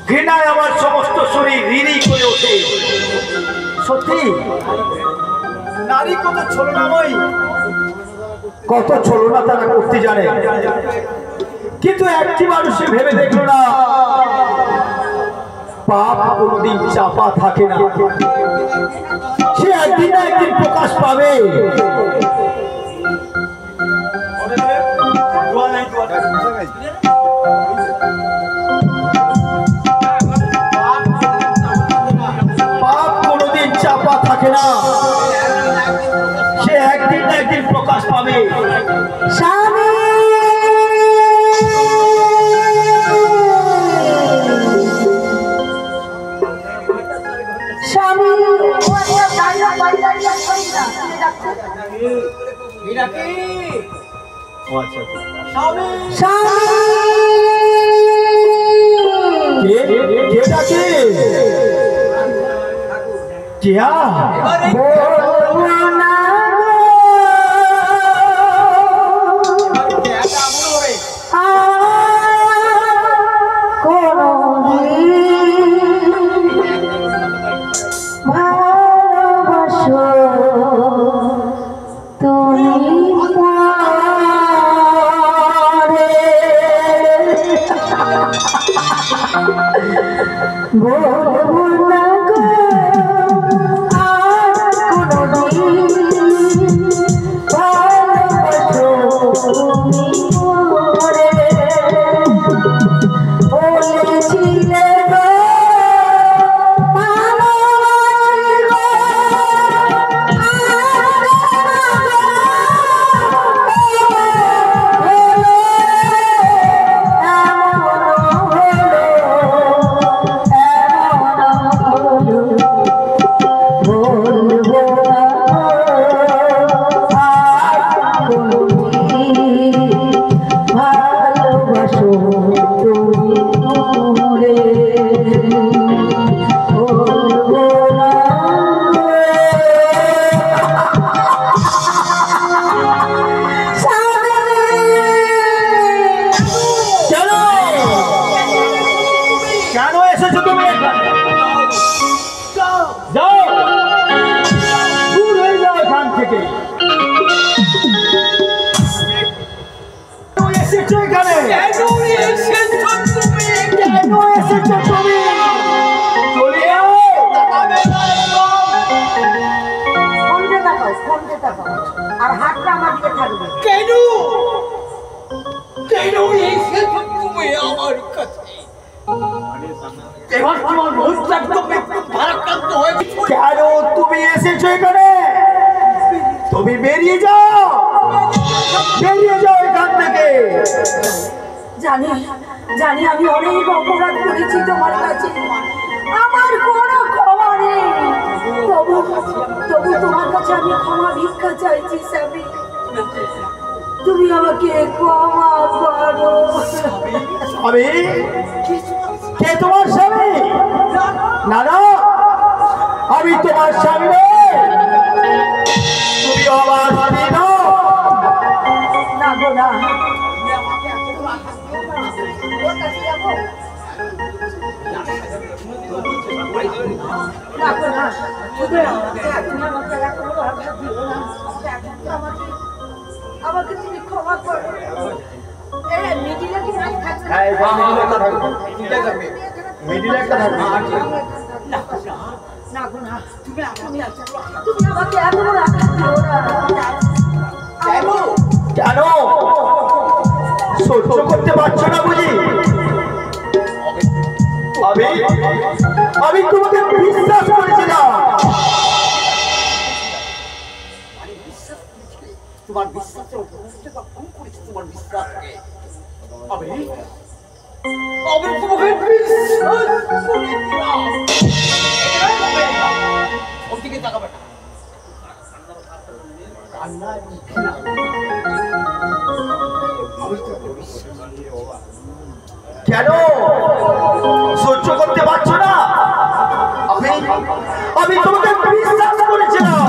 ঘৃণায় আমার সমস্ত শরীর রিরি করে ওঠে। সত্যি নারী কত ছলনাময়ী, কত ছলনা তারা করতে জানে, কিন্তু একটি মানুষই ভেবে দেখলো না পাপ কোনদিন চাপা থাকে না, সে একদিন না একদিন প্রকাশ পাবে। পাপ কোনদিন চাপা থাকে না, সে একদিন না একদিন প্রকাশ পাবে। তুমি এসেছো এখানে, তুমি বেরিয়ে যাও, বেরিয়ে যাও এখান থেকে। জানি জানি আমি অনেক অপরাধ করেছি তোমার কাছে, আমার কোনো ক্ষমা নেই, তবু তবু তোমার কাছে আমি ক্ষমা ভিক্ষা চাইছি স্বামী, তুমি আমাকে ক্ষমা করো। স্বামী? কে তোমার স্বামী? না না, আমি তোমার স্বামী নই, তুমি আমার স্বামী নও। না গো না, আমাকে তুমি ক্ষমা করো। কেন সহ্য করতে পারছো না বুঝি? আমি তোমাকে বিশ্বাস করেছিলাম, তোমার বিশ্বাসের ভুল করেছি, তোমার বিশ্বাসকে আমি তোমাকে বিশ্বাস করেছিলাম। ওদিকে তাকাবে না, কেন সহ্য করতে পারছো না? আমি তোমাকে বিশ্বাস করেছিলাম,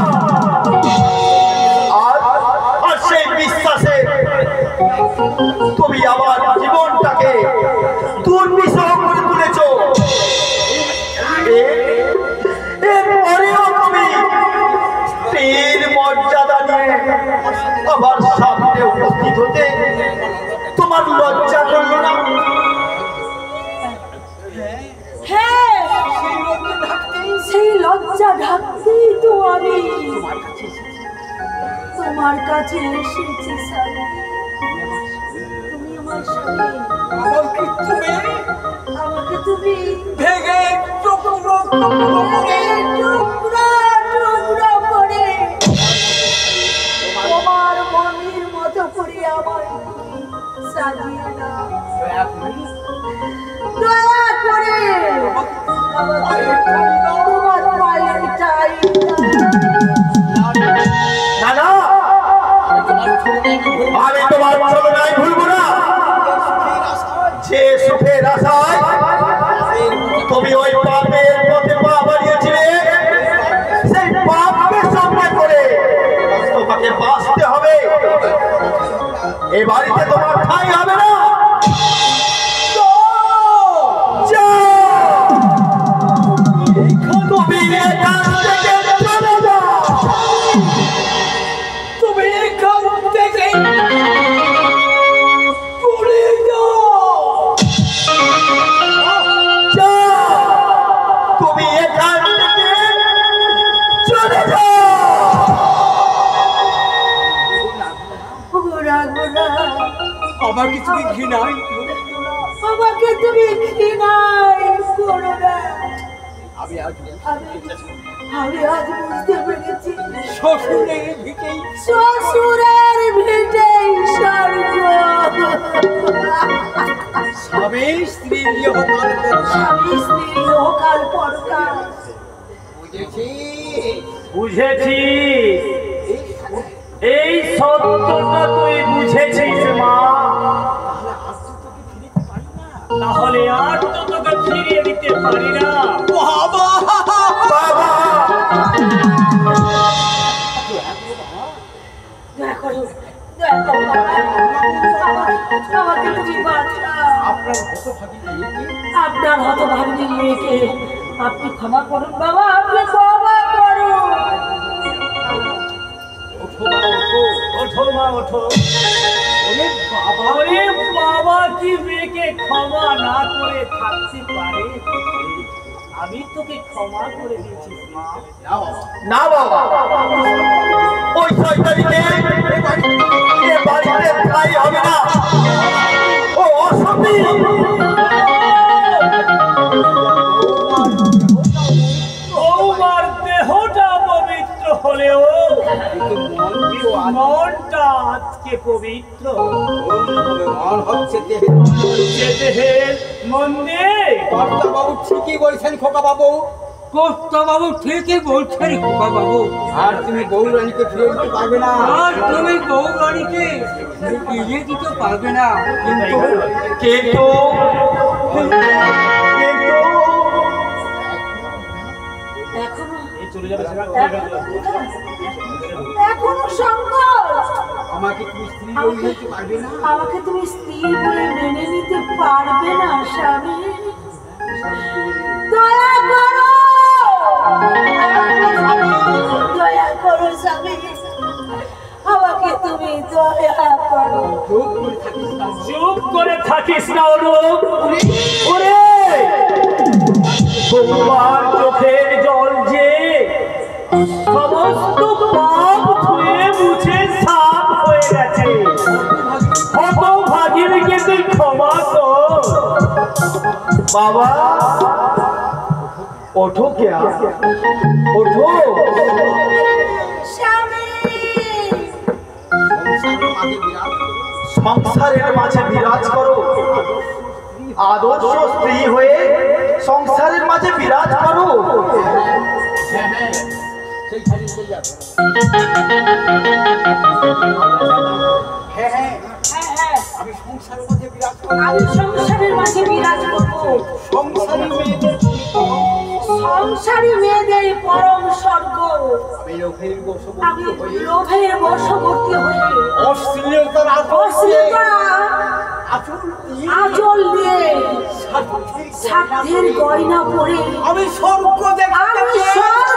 আর সেই বিশ্বাসে তুমি আমার জীবনটাকে দুর্বিষহ আমার সামনে উপস্থিত হতে তোমার লজ্জা করলো না? হ্যাঁ, সেই লজ্জা ঢাকতেই তো আমি তোমার কাছে এসেছি স্বামী। তুমি আমার স্বামী, আমাকে তুমি ভেঙে টুকরো টুকরো করে টুকরা টুকরা করে তোমার মনের মতো করে আমার সাজিয়ে নাও। দয়া করে তোমার পায়ের চাই। না না, আমি তোমার ছলনায় ভুলবো না। যে সুখের আশায় তুমি ওই পাপের পথে পা বাড়িয়েছিলে, সেই পাপকে সামনে করে তোমাকে বাঁচতে হবে। এ বাড়িতে তোমার ঠাঁই হবে না। তুমি এখান থেকে চলে যাও। তুমি এখান থেকে চলে যাও। তুমি এখান থেকে চলে যাও। আমাকে তুমি ঘৃণাই আমাকে তুমি ঘৃণাই করো না। আমি আজ আমি আজ বুঝতে পেরেছি শ্বশুরের ভিটেই শ্বশুরের ভিটেই স্বর্গ। স্বামী স্ত্রী ইহকাল স্বামী স্ত্রী ইহকাল পরকাল। বুঝেছি। বুঝেছি, এই সত্যটা তুই বুঝেছিস মা। তাহলে আর তো তোকে ফিরিয়ে দিতে পারি না। বাবা বাবা, দয়া করো, দয়া করো বাবা। আমাকে তুমি বাঁচাও। আপনার হতভাগিনী মেয়েকে আপনি ক্ষমা করুন বাবা, আপনি ক্ষমা করুন। ওঠো মা, ওঠো। ওরে বাবা, কি মেয়েকে ক্ষমা না করে থাকতে পারে? আমি তোকে ক্ষমা করে দিয়েছি মা। না বাবা, ওই শয়তানিকে এ বাড়িতে ঠাঁই হবে না। ও অসতী। বৌমার দেহটা পবিত্র হলেও মনটা আজকে পবিত্র। মন হচ্ছে যে দেহের মন্দির। বাবু ঠিকই বলছেন খোকা বাবু। বাবু ঠিকই বলছেন খোকা বাবু। আর তুমি বৌরানীকে ফিরে দিতে পারবে না। আর তুমি বৌরানীকে ফিরিয়ে দিতে পারবে না। কিন্তু এখনো সংকট। আমাকে তুমি স্ত্রী বলে নিতে পারবে না। আমাকে তুমি স্ত্রী বলে মেনে নিতে পারবে না স্বামী। দয়া করো, দয়া করো স্বামী। আমাকে তুমি দয়া করো। চুপ করে থাকিস না অনুপ। ওরে তোমার চোখের জল যে সমস্ত পাপ ধুয়ে মুছে সাফ হয়ে গেছে। হতভাগীকে তুই ক্ষমা কর। বাবা ওঠো, কে ওঠো। স্বামী, সংসারের মাঝে বিরাজ করো। আদর্শ স্ত্রী হয়ে সংসারের মাঝে বিরাজ করো। হ্যাঁ হ্যাঁ হ্যাঁ হ্যাঁ, আমি সংসারের মধ্যে বিরাজ করি। আমি সংসারের মাঝে বিরাজ করবো। সংসারী মেয়েদের সংসারী মেয়েদের পরম স্বর্গ। আমি লোভের আমি বশবর্তী হয়ে লোভের বশবর্তী হয়ে অশ্লীলতার অশ্লীলতা আঁচল দিয়ে স্বার্থের স্বার্থের গয়না পরে আমি স্বর্গ দেখতে আমি চাই। স্বর্গ